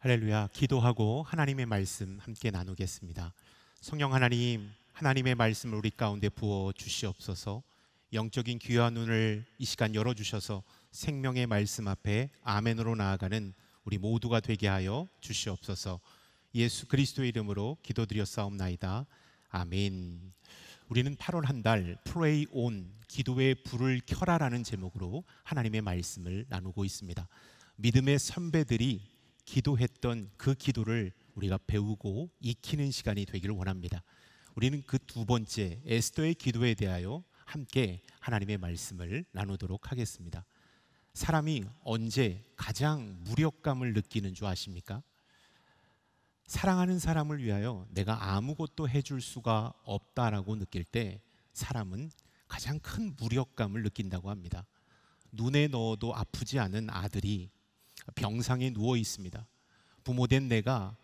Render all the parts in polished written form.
할렐루야. 기도하고 하나님의 말씀 함께 나누겠습니다. 성령 하나님, 하나님의 말씀을 우리 가운데 부어 주시옵소서. 영적인 귀와 눈을 이 시간 열어주셔서 생명의 말씀 앞에 아멘으로 나아가는 우리 모두가 되게 하여 주시옵소서. 예수 그리스도의 이름으로 기도드렸사옵나이다. 아멘. 우리는 8월 한 달 Pray On, 기도의 불을 켜라라는 제목으로 하나님의 말씀을 나누고 있습니다. 믿음의 선배들이 기도했던 그 기도를 우리가 배우고 익히는 시간이 되기를 원합니다. 우리는 그 두 번째 에스더의 기도에 대하여 함께 하나님의 말씀을 나누도록 하겠습니다. 사람이 언제 가장 무력감을 느끼는 줄 아십니까? 사랑하는 사람을 위하여 내가 아무것도 해줄 수가 없다라고 느낄 때 사람은 가장 큰 무력감을 느낀다고 합니다. 눈에 넣어도 아프지 않은 아들이 병상에 누워 있습니다. 부모된 내가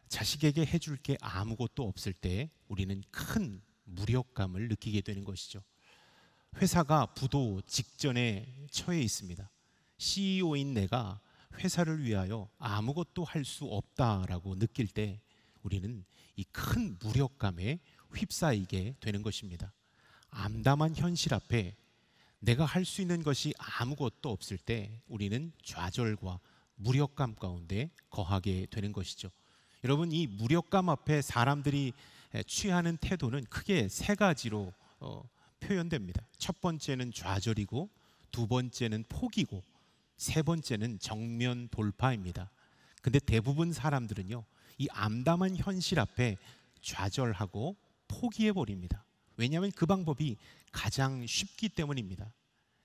자식에게 해줄 게 아무것도 없을 때 우리는 큰 무력감을 느끼게 되는 것이죠. 회사가 부도 직전에 처해 있습니다. CEO인 내가 회사를 위하여 아무것도 할 수 없다라고 느낄 때 우리는 이 큰 무력감에 휩싸이게 되는 것입니다. 암담한 현실 앞에 내가 할 수 있는 것이 아무것도 없을 때 우리는 좌절과 무력감 가운데 거하게 되는 것이죠. 여러분, 이 무력감 앞에 사람들이 취하는 태도는 크게 세 가지로 표현됩니다. 첫 번째는 좌절이고, 두 번째는 포기고, 세 번째는 정면 돌파입니다. 근데 대부분 사람들은요, 이 암담한 현실 앞에 좌절하고 포기해버립니다. 왜냐하면 그 방법이 가장 쉽기 때문입니다.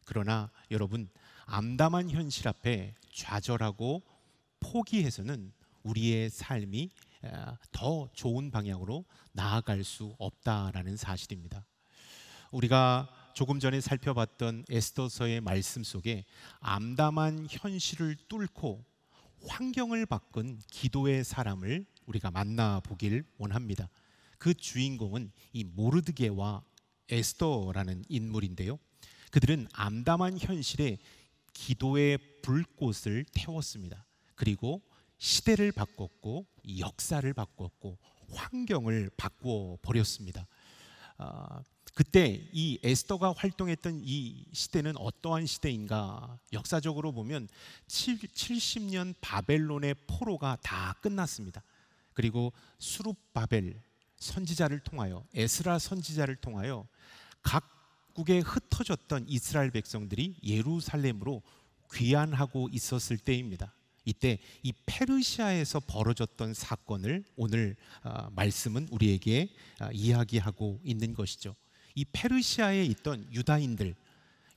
그러나 여러분, 암담한 현실 앞에 좌절하고 포기해서는 우리의 삶이 더 좋은 방향으로 나아갈 수 없다라는 사실입니다. 우리가 조금 전에 살펴봤던 에스더서의 말씀 속에 암담한 현실을 뚫고 환경을 바꾼 기도의 사람을 우리가 만나보길 원합니다. 그 주인공은 이 모르드게와 에스더라는 인물인데요, 그들은 암담한 현실에 기도의 불꽃을 태웠습니다. 그리고 시대를 바꿨고 역사를 바꿨고 환경을 바꾸어 버렸습니다. 그때 이 에스더가 활동했던 이 시대는 어떠한 시대인가? 역사적으로 보면 70년 바벨론의 포로가 다 끝났습니다. 그리고 수룹바벨 선지자를 통하여, 에스라 선지자를 통하여 각국에 흩어졌던 이스라엘 백성들이 예루살렘으로 귀환하고 있었을 때입니다. 이때 이 페르시아에서 벌어졌던 사건을 오늘 말씀은 우리에게 이야기하고 있는 것이죠. 이 페르시아에 있던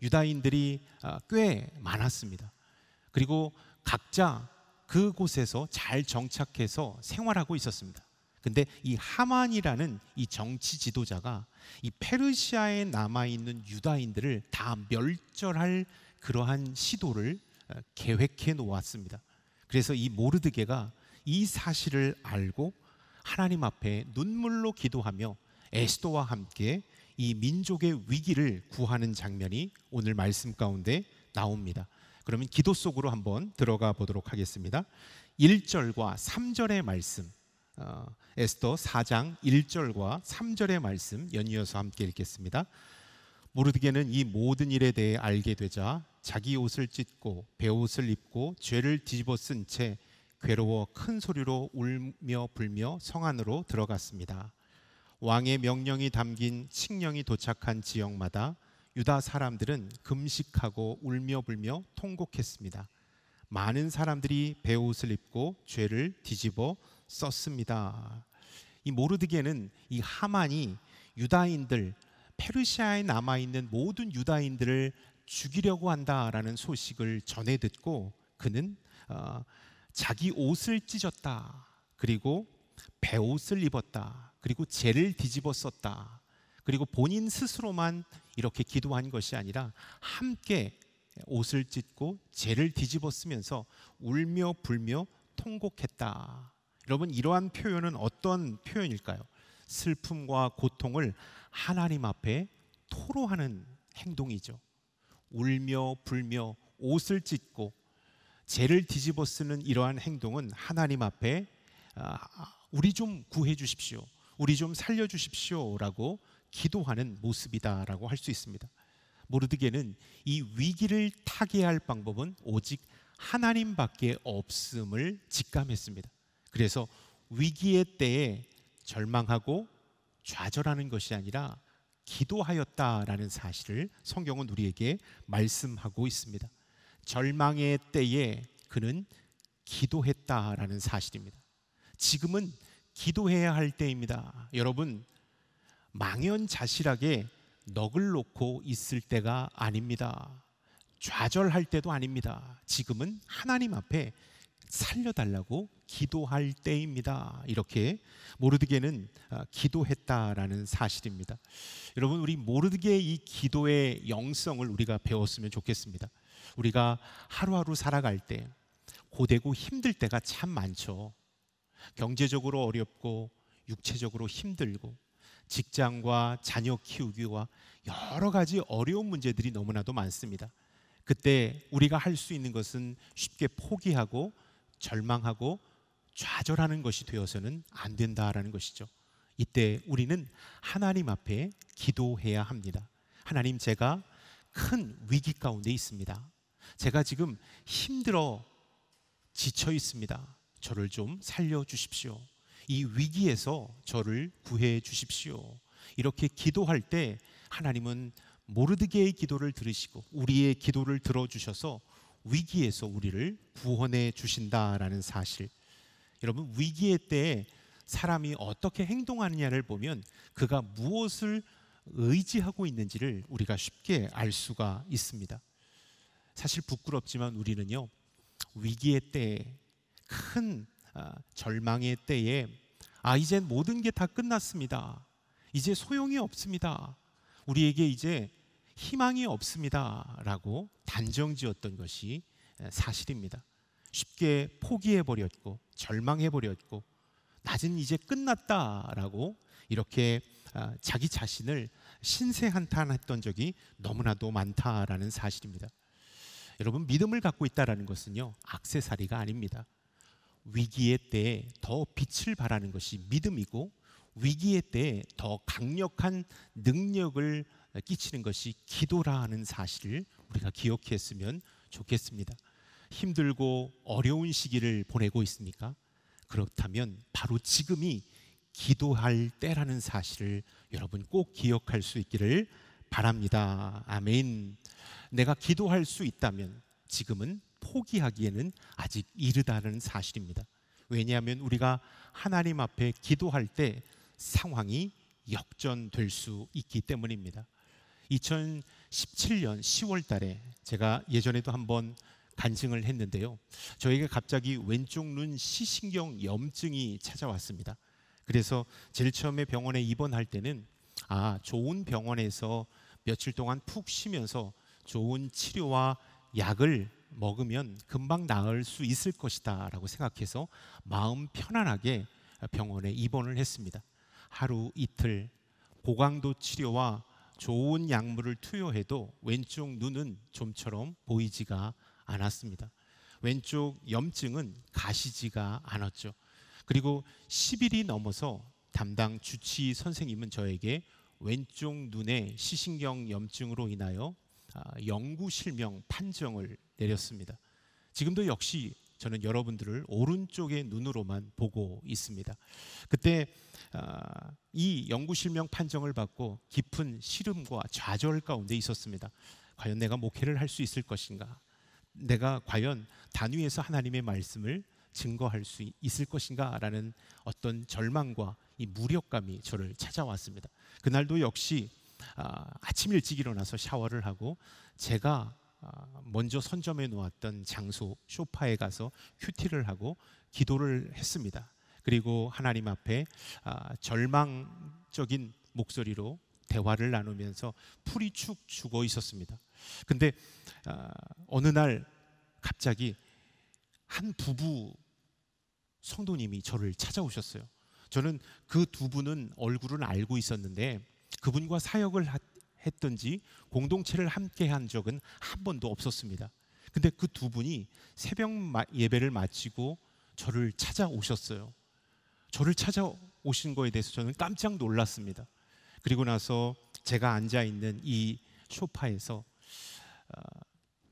유다인들이 꽤 많았습니다. 그리고 각자 그곳에서 잘 정착해서 생활하고 있었습니다. 근데 이 하만이라는 이 정치 지도자가 이 페르시아에 남아있는 유다인들을 다 멸절할 그러한 시도를 계획해 놓았습니다. 그래서 이 모르드게가 이 사실을 알고 하나님 앞에 눈물로 기도하며 에스더와 함께 이 민족의 위기를 구하는 장면이 오늘 말씀 가운데 나옵니다. 그러면 기도 속으로 한번 들어가 보도록 하겠습니다. 1절과 3절의 말씀, 에스더 4장 1절과 3절의 말씀 연이어서 함께 읽겠습니다. 모르드게는 이 모든 일에 대해 알게 되자 자기 옷을 찢고 베옷을 입고 죄를 뒤집어 쓴 채 괴로워 큰 소리로 울며 불며 성 안으로 들어갔습니다. 왕의 명령이 담긴 칙령이 도착한 지역마다 유다 사람들은 금식하고 울며 불며 통곡했습니다. 많은 사람들이 베옷을 입고 죄를 뒤집어 썼습니다. 이 모르드게는 이 하만이 유다인들, 페르시아에 남아있는 모든 유다인들을 죽이려고 한다라는 소식을 전해 듣고 그는 자기 옷을 찢었다, 그리고 베옷을 입었다, 그리고 죄를 뒤집어 썼다, 그리고 본인 스스로만 이렇게 기도한 것이 아니라 함께 옷을 찢고 죄를 뒤집어 쓰면서 울며 불며 통곡했다. 여러분, 이러한 표현은 어떤 표현일까요? 슬픔과 고통을 하나님 앞에 토로하는 행동이죠. 울며 불며 옷을 찢고 죄를 뒤집어 쓰는 이러한 행동은 하나님 앞에 우리 좀 구해 주십시오, 우리 좀 살려 주십시오라고 기도하는 모습이다라고 할 수 있습니다. 모르드게는 이 위기를 타개할 방법은 오직 하나님밖에 없음을 직감했습니다. 그래서 위기의 때에 절망하고 좌절하는 것이 아니라 기도하였다라는 사실을 성경은 우리에게 말씀하고 있습니다. 절망의 때에 그는 기도했다라는 사실입니다. 지금은 기도해야 할 때입니다. 여러분, 망연자실하게 넋을 놓고 있을 때가 아닙니다. 좌절할 때도 아닙니다. 지금은 하나님 앞에 살려달라고 기도할 때입니다. 이렇게 모르드게는 기도했다라는 사실입니다. 여러분, 우리 모르드게의 이 기도의 영성을 우리가 배웠으면 좋겠습니다. 우리가 하루하루 살아갈 때 고되고 힘들 때가 참 많죠. 경제적으로 어렵고 육체적으로 힘들고 직장과 자녀 키우기와 여러 가지 어려운 문제들이 너무나도 많습니다. 그때 우리가 할 수 있는 것은 쉽게 포기하고 절망하고 좌절하는 것이 되어서는 안 된다라는 것이죠. 이때 우리는 하나님 앞에 기도해야 합니다. 하나님, 제가 큰 위기 가운데 있습니다. 제가 지금 힘들어 지쳐 있습니다. 저를 좀 살려 주십시오. 이 위기에서 저를 구해 주십시오. 이렇게 기도할 때 하나님은 모르드게의 기도를 들으시고 우리의 기도를 들어주셔서 위기에서 우리를 구원해 주신다라는 사실. 여러분, 위기의 때에 사람이 어떻게 행동하느냐를 보면 그가 무엇을 의지하고 있는지를 우리가 쉽게 알 수가 있습니다. 사실 부끄럽지만 우리는요, 위기의 때에, 큰 절망의 때에 이제 모든 게 다 끝났습니다, 이제 소용이 없습니다, 우리에게 이제 희망이 없습니다 라고 단정지었던 것이 사실입니다. 쉽게 포기해버렸고 절망해버렸고 낮은 이제 끝났다라고 이렇게 자기 자신을 신세한탄했던 적이 너무나도 많다라는 사실입니다. 여러분, 믿음을 갖고 있다는 것은요, 액세서리가 아닙니다. 위기의 때에 더 빛을 발하는 것이 믿음이고 위기의 때에 더 강력한 능력을 끼치는 것이 기도라는 사실을 우리가 기억했으면 좋겠습니다. 힘들고 어려운 시기를 보내고 있습니까? 그렇다면 바로 지금이 기도할 때라는 사실을 여러분 꼭 기억할 수 있기를 바랍니다. 아멘. 내가 기도할 수 있다면 지금은 포기하기에는 아직 이르다는 사실입니다. 왜냐하면 우리가 하나님 앞에 기도할 때 상황이 역전될 수 있기 때문입니다. 2017년 10월 달에 제가 예전에도 한번 간증을 했는데요, 저에게 갑자기 왼쪽 눈 시신경 염증이 찾아왔습니다. 그래서 제일 처음에 병원에 입원할 때는 좋은 병원에서 며칠 동안 푹 쉬면서 좋은 치료와 약을 먹으면 금방 나을 수 있을 것이다 라고 생각해서 마음 편안하게 병원에 입원을 했습니다. 하루 이틀 고강도 치료와 좋은 약물을 투여해도 왼쪽 눈은 좀처럼 보이지가 않았습니다. 왼쪽 염증은 가시지가 않았죠. 그리고 10일이 넘어서 담당 주치 선생님은 저에게 왼쪽 눈의 시신경 염증으로 인하여 영구 실명 판정을 내렸습니다. 지금도 역시 저는 여러분들을 오른쪽의 눈으로만 보고 있습니다. 그때 이 영구 실명 판정을 받고 깊은 시름과 좌절 가운데 있었습니다. 과연 내가 목회를 할 수 있을 것인가? 내가 과연 단위에서 하나님의 말씀을 증거할 수 있을 것인가? 라는 어떤 절망과 이 무력감이 저를 찾아왔습니다. 그날도 역시 아침 일찍 일어나서 샤워를 하고 제가 먼저 선점해 놓았던 장소 소파에 가서 큐티를 하고 기도를 했습니다. 그리고 하나님 앞에 절망적인 목소리로 대화를 나누면서 풀이 축 죽어 있었습니다. 근데 어느 날 갑자기 한 부부 성도님이 저를 찾아오셨어요. 저는 그 두 분은 얼굴은 알고 있었는데 그분과 사역을 했던지 공동체를 함께 한 적은 한 번도 없었습니다. 근데 그 두 분이 새벽 예배를 마치고 저를 찾아오셨어요. 저를 찾아오신 거에 대해서 저는 깜짝 놀랐습니다. 그리고 나서 제가 앉아 있는 이 소파에서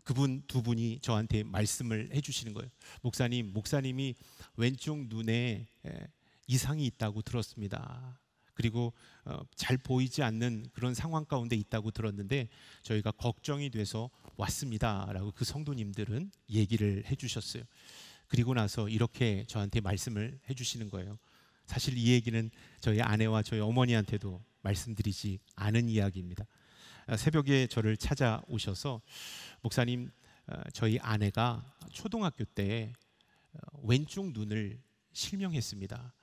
그분 두 분이 저한테 말씀을 해주시는 거예요. 목사님이 왼쪽 눈에 이상이 있다고 들었습니다. 그리고 잘 보이지 않는 그런 상황 가운데 있다고 들었는데 저희가 걱정이 돼서 왔습니다라고 그 성도님들은 얘기를 해주셨어요. 그리고 나서 이렇게 저한테 말씀을 해주시는 거예요. 사실 이 얘기는 저희 아내와 저희 어머니한테도 말씀드리지 않은 이야기입니다. 새벽에 저를 찾아오셔서 목사님, 저희 아내가 초등학교 때 왼쪽 눈을 실명했습니다.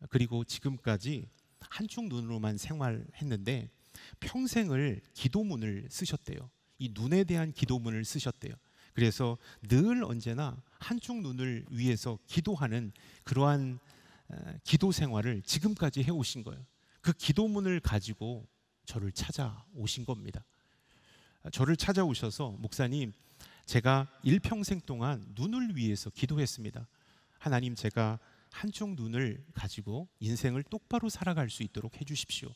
그리고 지금까지 한쪽 눈으로만 생활했는데 평생을 기도문을 쓰셨대요. 이 눈에 대한 기도문을 쓰셨대요. 그래서 늘 언제나 한쪽 눈을 위해서 기도하는 그러한 기도 생활을 지금까지 해오신 거예요. 그 기도문을 가지고 저를 찾아오신 겁니다. 저를 찾아오셔서 목사님, 제가 일평생 동안 눈을 위해서 기도했습니다. 하나님, 제가 한쪽 눈을 가지고 인생을 똑바로 살아갈 수 있도록 해주십시오.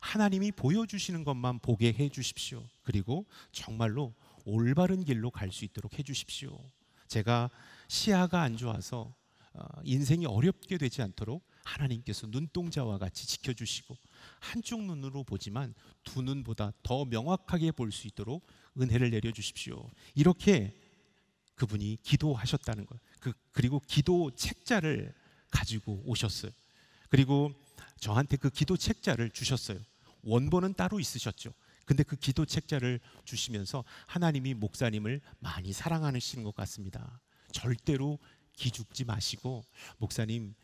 하나님이 보여주시는 것만 보게 해주십시오. 그리고 정말로 올바른 길로 갈 수 있도록 해주십시오. 제가 시야가 안 좋아서 인생이 어렵게 되지 않도록 하나님께서 눈동자와 같이 지켜주시고 한쪽 눈으로 보지만 두 눈보다 더 명확하게 볼 수 있도록 은혜를 내려주십시오. 이렇게 그분이 기도하셨다는 거예요. 그리고 기도 책자를 가지고 오셨어요. 그리고 저한테 그 기도 책자를 주셨어요. 원본은 따로 있으셨죠. 근데 그 기도 책자를 주시면서 하나님이 목사님을 많이 사랑하시는 것 같습니다. 절대로 기죽지 마시고 목사님,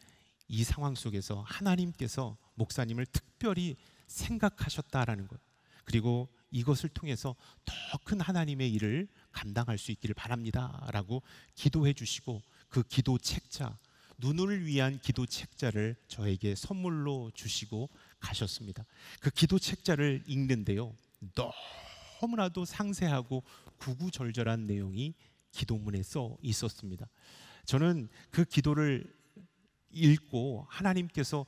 이 상황 속에서 하나님께서 목사님을 특별히 생각하셨다라는 것, 그리고 이것을 통해서 더 큰 하나님의 일을 감당할 수 있기를 바랍니다 라고 기도해 주시고 그 기도 책자, 눈을 위한 기도 책자를 저에게 선물로 주시고 가셨습니다. 그 기도 책자를 읽는데요, 너무나도 상세하고 구구절절한 내용이 기도문에 써 있었습니다. 저는 그 기도를 읽고 하나님께서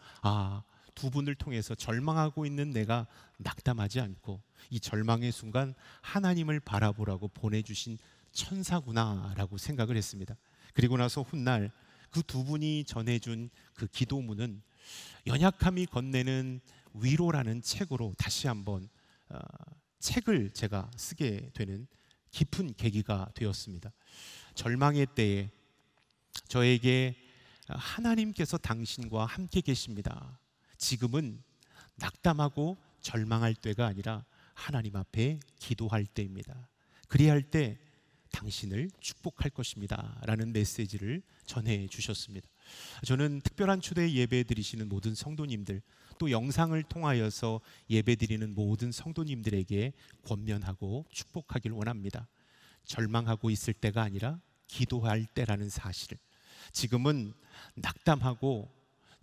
두 분을 통해서 절망하고 있는 내가 낙담하지 않고 이 절망의 순간 하나님을 바라보라고 보내주신 천사구나라고 생각을 했습니다. 그리고 나서 훗날 그 두 분이 전해준 그 기도문은 연약함이 건네는 위로라는 책으로 다시 한번 책을 제가 쓰게 되는 깊은 계기가 되었습니다. 절망의 때에 저에게 하나님께서 당신과 함께 계십니다. 지금은 낙담하고 절망할 때가 아니라 하나님 앞에 기도할 때입니다. 그리할 때 당신을 축복할 것입니다 라는 메시지를 전해 주셨습니다. 저는 특별한 초대 예배 드리시는 모든 성도님들, 또 영상을 통하여서 예배 드리는 모든 성도님들에게 권면하고 축복하길 원합니다. 절망하고 있을 때가 아니라 기도할 때라는 사실을, 지금은 낙담하고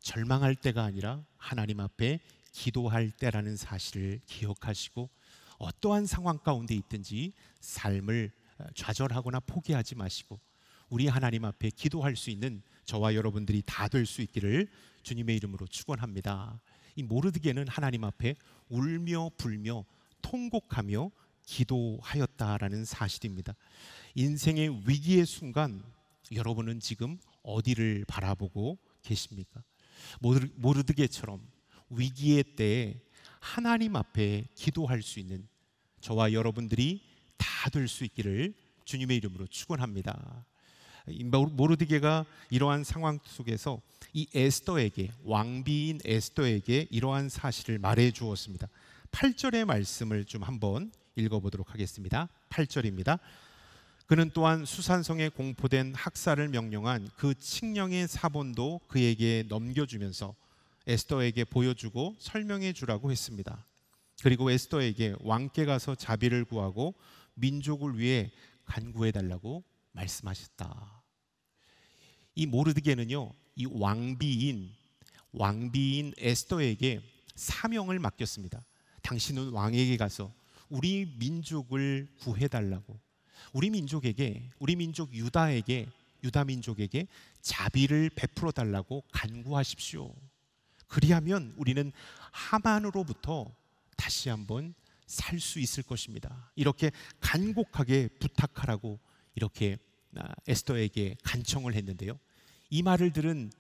절망할 때가 아니라 하나님 앞에 기도할 때라는 사실을 기억하시고 어떠한 상황 가운데 있든지 삶을 좌절하거나 포기하지 마시고 우리 하나님 앞에 기도할 수 있는 저와 여러분들이 다 될 수 있기를 주님의 이름으로 축원합니다. 이 모르드게는 하나님 앞에 울며 불며 통곡하며 기도하였다라는 사실입니다. 인생의 위기의 순간 여러분은 지금 어디를 바라보고 계십니까? 모르드게처럼 위기의 때에 하나님 앞에 기도할 수 있는 저와 여러분들이 다 될 수 있기를 주님의 이름으로 축원합니다. 모르드게가 이러한 상황 속에서 이 에스더에게, 왕비인 에스더에게 이러한 사실을 말해 주었습니다. 8절의 말씀을 좀 한번 읽어보도록 하겠습니다. 8절입니다. 그는 또한 수산성에 공포된 학살을 명령한 그 칙령의 사본도 그에게 넘겨주면서 에스더에게 보여주고 설명해 주라고 했습니다. 그리고 에스더에게 왕께 가서 자비를 구하고 민족을 위해 간구해 달라고 말씀하셨다. 이 모르드게는요, 이 왕비인 에스더에게 사명을 맡겼습니다. 당신은 왕에게 가서 우리 민족을 구해 달라고, 우리 민족 유다 민족에게 자비를 베풀어 달라고 간구하십시오. 그리하면 우리는 하만으로부터 다시 한번 살 수 있을 것입니다. 이렇게 간곡하게 부탁하라고 이렇게 에스더에게 간청을 했는데요. 이 말을 들은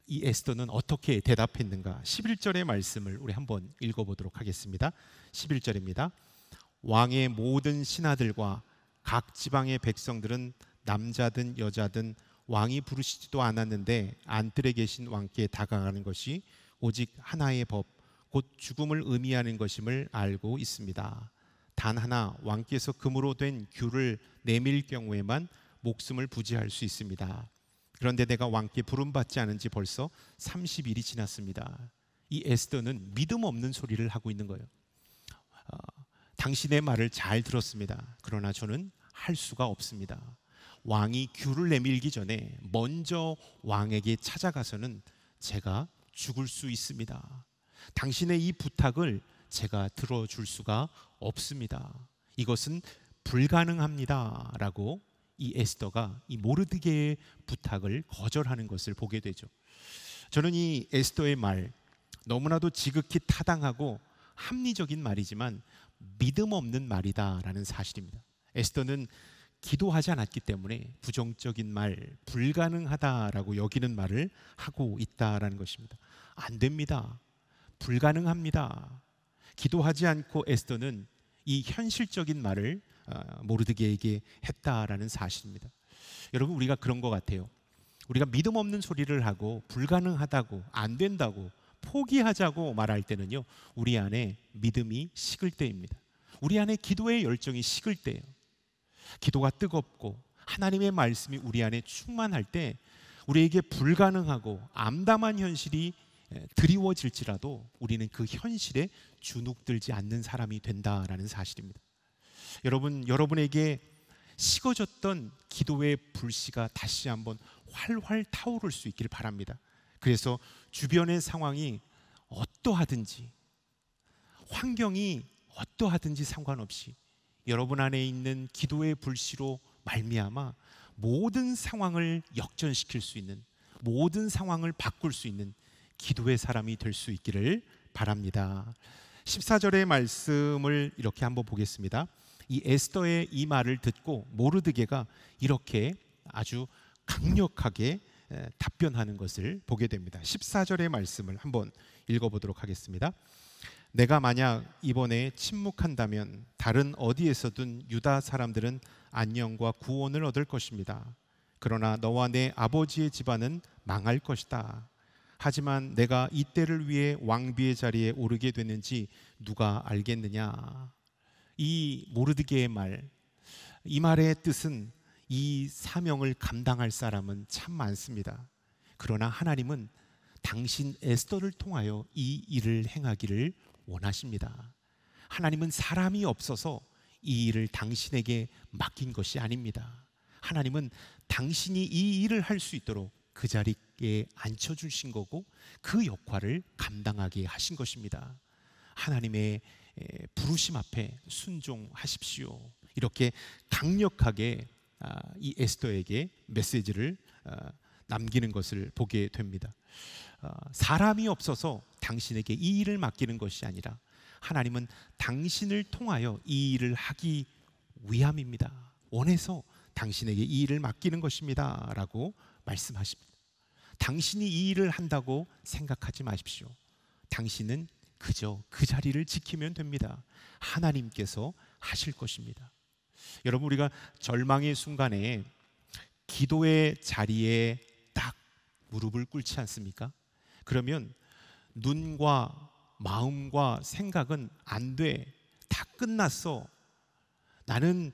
이 에스더는 어떻게 대답했는가? 11절의 말씀을 우리 한번 읽어보도록 하겠습니다. 11절입니다. 왕의 모든 신하들과 각 지방의 백성들은 남자든 여자든 왕이 부르시지도 않았는데 안뜰에 계신 왕께 다가가는 것이 오직 하나의 법, 곧 죽음을 의미하는 것임을 알고 있습니다. 단 하나 왕께서 금으로 된 규를 내밀 경우에만 목숨을 부지할 수 있습니다. 그런데 내가 왕께 부름받지 않은 지 벌써 30일이 지났습니다. 이 에스더는 믿음 없는 소리를 하고 있는 거예요. 당신의 말을 잘 들었습니다. 그러나 저는 할 수가 없습니다. 왕이 규를 내밀기 전에 먼저 왕에게 찾아가서는 제가 죽을 수 있습니다. 당신의 이 부탁을 제가 들어줄 수가 없습니다. 이것은 불가능합니다 라고 이 에스더가 이 모르드게의 부탁을 거절하는 것을 보게 되죠. 저는 이 에스더의 말, 너무나도 지극히 타당하고 합리적인 말이지만 믿음 없는 말이다라는 사실입니다. 에스더는 기도하지 않았기 때문에 부정적인 말, 불가능하다라고 여기는 말을 하고 있다라는 것입니다. 안 됩니다. 불가능합니다. 기도하지 않고 에스더는 이 현실적인 말을 모르드게에게 했다라는 사실입니다. 여러분, 우리가 그런 것 같아요. 우리가 믿음 없는 소리를 하고 불가능하다고, 안 된다고, 포기하자고 말할 때는요, 우리 안에 믿음이 식을 때입니다. 우리 안에 기도의 열정이 식을 때예요. 기도가 뜨겁고 하나님의 말씀이 우리 안에 충만할 때 우리에게 불가능하고 암담한 현실이 드리워질지라도 우리는 그 현실에 주눅들지 않는 사람이 된다라는 사실입니다. 여러분에게 식어졌던 기도의 불씨가 다시 한번 활활 타오를 수 있기를 바랍니다. 그래서 주변의 상황이 어떠하든지, 환경이 어떠하든지 상관없이 여러분 안에 있는 기도의 불씨로 말미암아 모든 상황을 역전시킬 수 있는, 모든 상황을 바꿀 수 있는 기도의 사람이 될 수 있기를 바랍니다. 14절의 말씀을 이렇게 한번 보겠습니다. 이 에스더의 이 말을 듣고 모르드게가 이렇게 아주 강력하게 답변하는 것을 보게 됩니다. 14절의 말씀을 한번 읽어보도록 하겠습니다. 내가 만약 이번에 침묵한다면 다른 어디에서든 유다 사람들은 안녕과 구원을 얻을 것입니다. 그러나 너와 내 아버지의 집안은 망할 것이다. 하지만 내가 이때를 위해 왕비의 자리에 오르게 됐는지 누가 알겠느냐. 이 모르드게의 말, 이 말의 뜻은 이 사명을 감당할 사람은 참 많습니다. 그러나 하나님은 당신 에스더를 통하여 이 일을 행하기를 원하십니다. 하나님은 사람이 없어서 이 일을 당신에게 맡긴 것이 아닙니다. 하나님은 당신이 이 일을 할 수 있도록 그 자리에 앉혀주신 거고 그 역할을 감당하게 하신 것입니다. 하나님의 부르심 앞에 순종하십시오. 이렇게 강력하게 이 에스더에게 메시지를 남기는 것을 보게 됩니다. 사람이 없어서 당신에게 이 일을 맡기는 것이 아니라 하나님은 당신을 통하여 이 일을 하기 위함입니다. 원해서 당신에게 이 일을 맡기는 것입니다 라고 말씀하십니다. 당신이 이 일을 한다고 생각하지 마십시오. 당신은 그저 그 자리를 지키면 됩니다. 하나님께서 하실 것입니다. 여러분, 우리가 절망의 순간에 기도의 자리에 딱 무릎을 꿇지 않습니까? 그러면 눈과 마음과 생각은 안 돼, 다 끝났어, 나는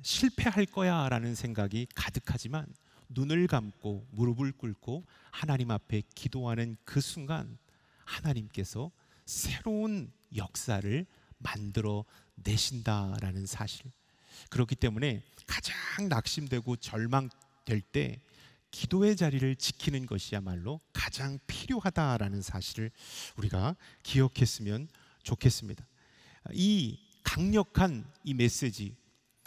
실패할 거야 라는 생각이 가득하지만 눈을 감고 무릎을 꿇고 하나님 앞에 기도하는 그 순간 하나님께서 새로운 역사를 만들어 내신다라는 사실. 그렇기 때문에 가장 낙심되고 절망될 때 기도의 자리를 지키는 것이야말로 가장 필요하다라는 사실을 우리가 기억했으면 좋겠습니다. 이 강력한 이 메시지,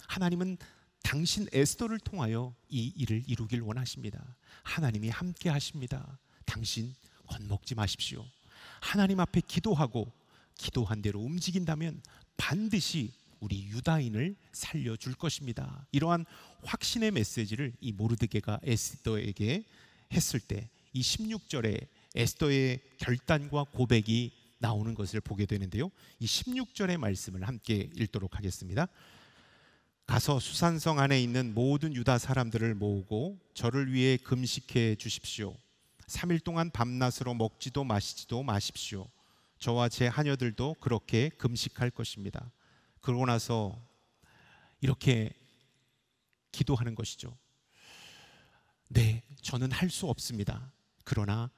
하나님은 당신 에스더를 통하여 이 일을 이루길 원하십니다. 하나님이 함께 하십니다. 당신 겁먹지 마십시오. 하나님 앞에 기도하고 기도한 대로 움직인다면 반드시 우리 유다인을 살려줄 것입니다. 이러한 확신의 메시지를 이 모르드게가 에스더에게 했을 때 이 16절에 에스더의 결단과 고백이 나오는 것을 보게 되는데요, 이 16절의 말씀을 함께 읽도록 하겠습니다. 가서 수산성 안에 있는 모든 유다 사람들을 모으고 저를 위해 금식해 주십시오. 3일 동안 밤낮으로 먹지도 마시지도 마십시오. 저와 제 하녀들도 그렇게 금식할 것입니다. 그러고 나서 이렇게 기도하는 것이죠. 네, 저는 할 수 없습니다. 그러나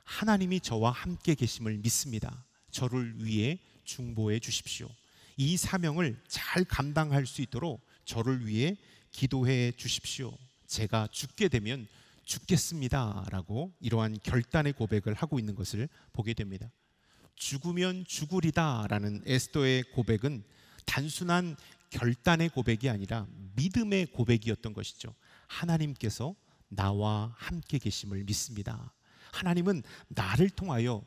하나님이 저와 함께 계심을 믿습니다. 저를 위해 중보해 주십시오. 이 사명을 잘 감당할 수 있도록 저를 위해 기도해 주십시오. 제가 죽게 되면 죽겠습니다 라고 이러한 결단의 고백을 하고 있는 것을 보게 됩니다. 죽으면 죽으리다 라는 에스더의 고백은 단순한 결단의 고백이 아니라 믿음의 고백이었던 것이죠. 하나님께서 나와 함께 계심을 믿습니다. 하나님은 나를 통하여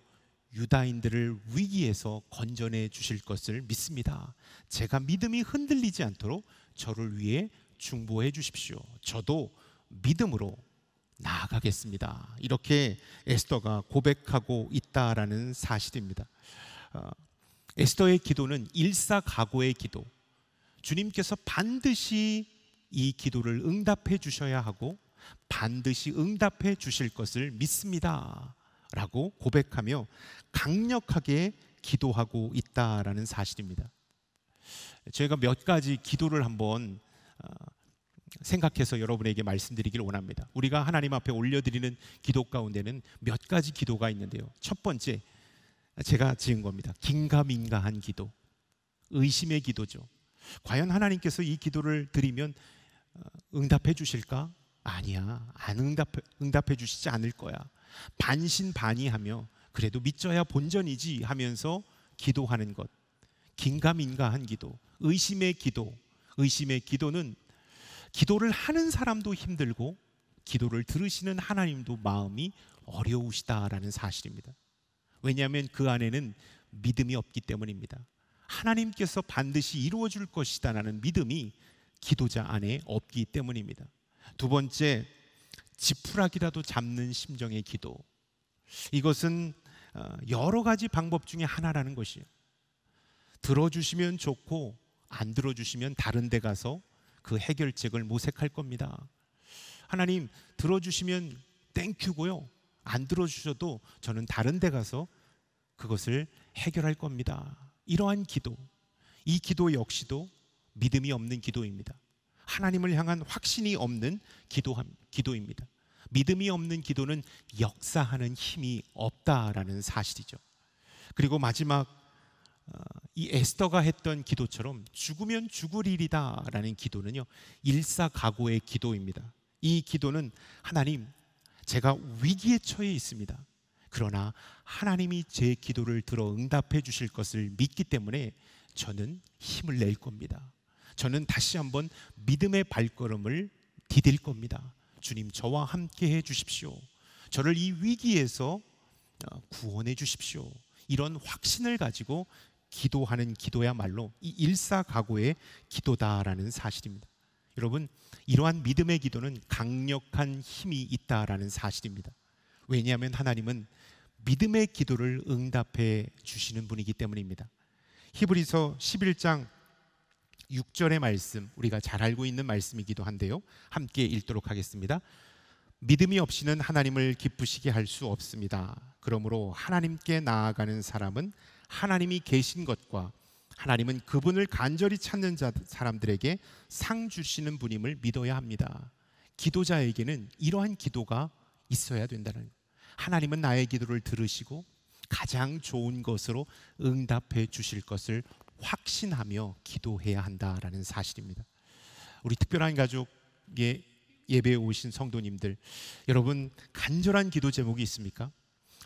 유다인들을 위기에서 건져내 주실 것을 믿습니다. 제가 믿음이 흔들리지 않도록 저를 위해 중보해 주십시오. 저도 믿음으로 나아가겠습니다. 이렇게 에스더가 고백하고 있다라는 사실입니다. 에스더의 기도는 일사각오의 기도. 주님께서 반드시 이 기도를 응답해 주셔야 하고 반드시 응답해 주실 것을 믿습니다 라고 고백하며 강력하게 기도하고 있다라는 사실입니다. 저희가 몇 가지 기도를 한번 생각해서 여러분에게 말씀드리기를 원합니다. 우리가 하나님 앞에 올려드리는 기도 가운데는 몇 가지 기도가 있는데요, 첫 번째 제가 지은 겁니다. 긴가민가한 기도, 의심의 기도죠. 과연 하나님께서 이 기도를 드리면 응답해 주실까? 아니야, 안 응답해 주시지 않을 거야. 반신반의하며 그래도 믿져야 본전이지 하면서 기도하는 것, 긴가민가한 기도, 의심의 기도. 의심의 기도는 기도를 하는 사람도 힘들고 기도를 들으시는 하나님도 마음이 어려우시다라는 사실입니다. 왜냐하면 그 안에는 믿음이 없기 때문입니다. 하나님께서 반드시 이루어 줄 것이다라는 믿음이 기도자 안에 없기 때문입니다. 두 번째, 지푸라기라도 잡는 심정의 기도. 이것은 여러 가지 방법 중에 하나라는 것이에요. 들어주시면 좋고 안 들어주시면 다른 데 가서 그 해결책을 모색할 겁니다. 하나님 들어주시면 땡큐고요, 안 들어주셔도 저는 다른 데 가서 그것을 해결할 겁니다. 이러한 기도, 이 기도 역시도 믿음이 없는 기도입니다. 하나님을 향한 확신이 없는 기도입니다. 믿음이 없는 기도는 역사하는 힘이 없다라는 사실이죠. 그리고 마지막, 이 에스더가 했던 기도처럼 죽으면 죽을 일이다 라는 기도는요, 일사각오의 기도입니다. 이 기도는 하나님, 제가 위기에 처해 있습니다. 그러나 하나님이 제 기도를 들어 응답해 주실 것을 믿기 때문에 저는 힘을 낼 겁니다. 저는 다시 한번 믿음의 발걸음을 디딜 겁니다. 주님, 저와 함께 해 주십시오. 저를 이 위기에서 구원해 주십시오. 이런 확신을 가지고 기도하는 기도야말로 이 일사각오의 기도다라는 사실입니다. 여러분, 이러한 믿음의 기도는 강력한 힘이 있다라는 사실입니다. 왜냐하면 하나님은 믿음의 기도를 응답해 주시는 분이기 때문입니다. 히브리서 11장 6절의 말씀, 우리가 잘 알고 있는 말씀이기도 한데요, 함께 읽도록 하겠습니다. 믿음이 없이는 하나님을 기쁘시게 할 수 없습니다. 그러므로 하나님께 나아가는 사람은 하나님이 계신 것과 하나님은 그분을 간절히 찾는 사람들에게 상 주시는 분임을 믿어야 합니다. 기도자에게는 이러한 기도가 있어야 된다는 거예요. 하나님은 나의 기도를 들으시고 가장 좋은 것으로 응답해 주실 것을 확신하며 기도해야 한다라는 사실입니다. 우리 특별한 가족의 예배에 오신 성도님들, 여러분 간절한 기도 제목이 있습니까?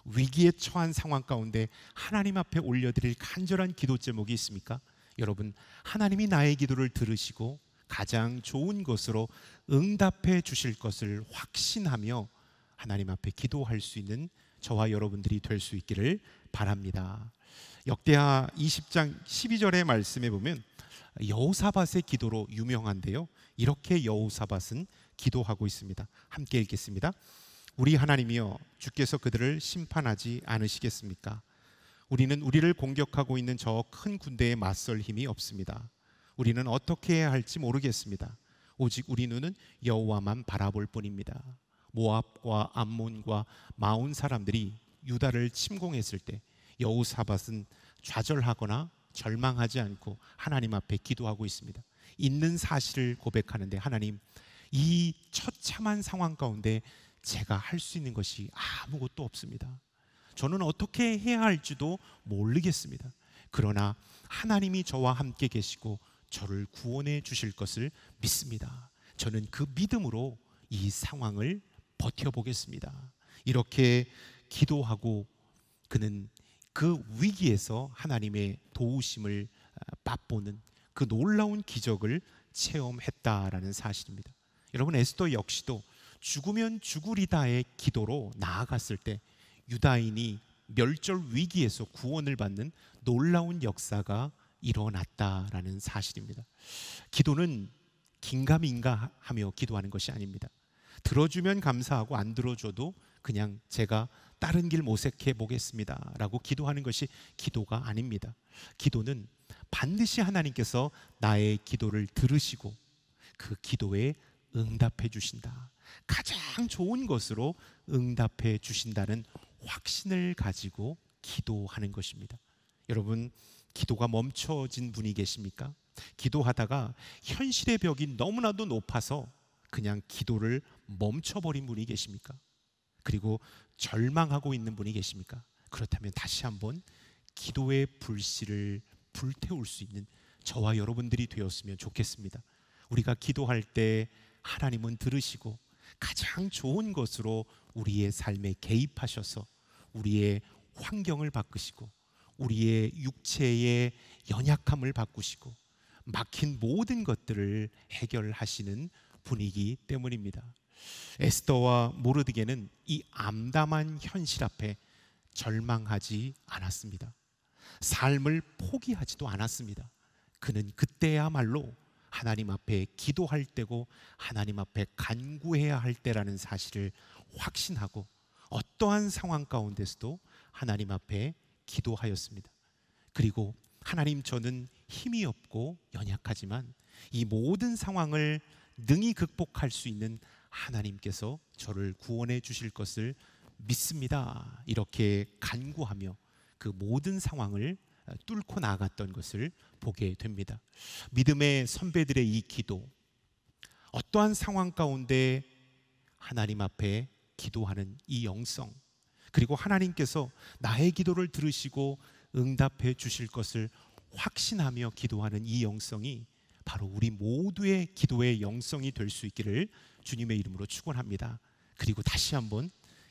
위기에 처한 상황 가운데 하나님 앞에 올려드릴 간절한 기도 제목이 있습니까? 여러분, 하나님이 나의 기도를 들으시고 가장 좋은 것으로 응답해 주실 것을 확신하며 하나님 앞에 기도할 수 있는 저와 여러분들이 될 수 있기를 바랍니다. 역대하 20장 12절의 말씀에 보면 여호사밧의 기도로 유명한데요, 이렇게 여호사밧은 기도하고 있습니다. 함께 읽겠습니다. 우리 하나님이여, 주께서 그들을 심판하지 않으시겠습니까? 우리는 우리를 공격하고 있는 저 큰 군대에 맞설 힘이 없습니다. 우리는 어떻게 해야 할지 모르겠습니다. 오직 우리 눈은 여호와만 바라볼 뿐입니다. 모압과 암몬과 마온 사람들이 유다를 침공했을 때 여호사밧은 좌절하거나 절망하지 않고 하나님 앞에 기도하고 있습니다. 있는 사실을 고백하는데, 하나님, 이 처참한 상황 가운데 제가 할 수 있는 것이 아무것도 없습니다. 저는 어떻게 해야 할지도 모르겠습니다. 그러나 하나님이 저와 함께 계시고 저를 구원해 주실 것을 믿습니다. 저는 그 믿음으로 이 상황을 버텨보겠습니다. 이렇게 기도하고 그는 그 위기에서 하나님의 도우심을 맛보는 그 놀라운 기적을 체험했다라는 사실입니다. 여러분, 에스더 역시도 죽으면 죽으리다의 기도로 나아갔을 때 유다인이 멸절 위기에서 구원을 받는 놀라운 역사가 일어났다라는 사실입니다. 기도는 긴가민가 하며 기도하는 것이 아닙니다. 들어주면 감사하고 안 들어줘도 그냥 제가 다른 길 모색해 보겠습니다 라고 기도하는 것이 기도가 아닙니다. 기도는 반드시 하나님께서 나의 기도를 들으시고 그 기도에 응답해 주신다, 가장 좋은 것으로 응답해 주신다는 확신을 가지고 기도하는 것입니다. 여러분, 기도가 멈춰진 분이 계십니까? 기도하다가 현실의 벽이 너무나도 높아서 그냥 기도를 멈춰버린 분이 계십니까? 그리고 절망하고 있는 분이 계십니까? 그렇다면 다시 한번 기도의 불씨를 불태울 수 있는 저와 여러분들이 되었으면 좋겠습니다. 우리가 기도할 때 하나님은 들으시고 가장 좋은 것으로 우리의 삶에 개입하셔서 우리의 환경을 바꾸시고 우리의 육체의 연약함을 바꾸시고 막힌 모든 것들을 해결하시는 분이기 때문입니다. 에스더와 모르드게는 이 암담한 현실 앞에 절망하지 않았습니다. 삶을 포기하지도 않았습니다. 그는 그때야말로 하나님 앞에 기도할 때고 하나님 앞에 간구해야 할 때라는 사실을 확신하고 어떠한 상황 가운데서도 하나님 앞에 기도하였습니다. 그리고 하나님, 저는 힘이 없고 연약하지만 이 모든 상황을 능히 극복할 수 있는 하나님께서 저를 구원해 주실 것을 믿습니다. 이렇게 간구하며 그 모든 상황을 뚫고 나아갔던 것을 보게 됩니다. 믿음의 선배들의 이 기도, 어떠한 상황 가운데 하나님 앞에 기도하는 이 영성, 그리고 하나님께서 나의 기도를 들으시고 응답해 주실 것을 확신하며 기도하는 이 영성이 바로 우리 모두의 기도의 영성이 될 수 있기를 주님의 이름으로 축원합니다. 그리고 다시 한번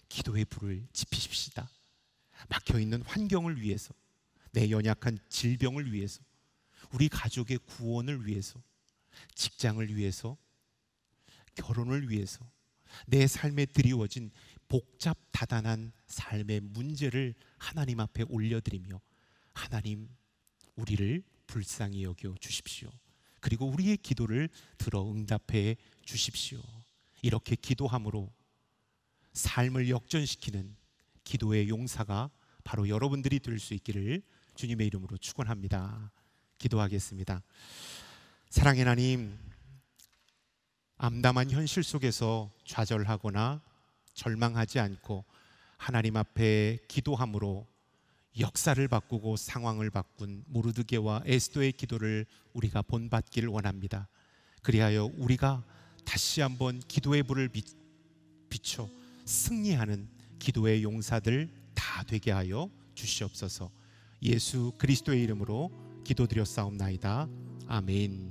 기도의 불을 지피십시다. 막혀있는 환경을 위해서, 내 연약한 질병을 위해서, 우리 가족의 구원을 위해서, 직장을 위해서, 결혼을 위해서, 내 삶에 드리워진 복잡 다단한 삶의 문제를 하나님 앞에 올려드리며, 하나님, 우리를 불쌍히 여겨 주십시오. 그리고 우리의 기도를 들어 응답해 주십시오. 이렇게 기도함으로 삶을 역전시키는 기도의 용사가 바로 여러분들이 될 수 있기를 주님의 이름으로 축원합니다. 기도하겠습니다. 사랑의 하나님, 암담한 현실 속에서 좌절하거나 절망하지 않고 하나님 앞에 기도함으로 역사를 바꾸고 상황을 바꾼 모르드게와 에스더의 기도를 우리가 본받기를 원합니다. 그리하여 우리가 다시 한번 기도의 불을 비춰 승리하는 기도의 용사들 다 되게 하여 주시옵소서. 예수 그리스도의 이름으로 기도드렸사옵나이다. 아멘.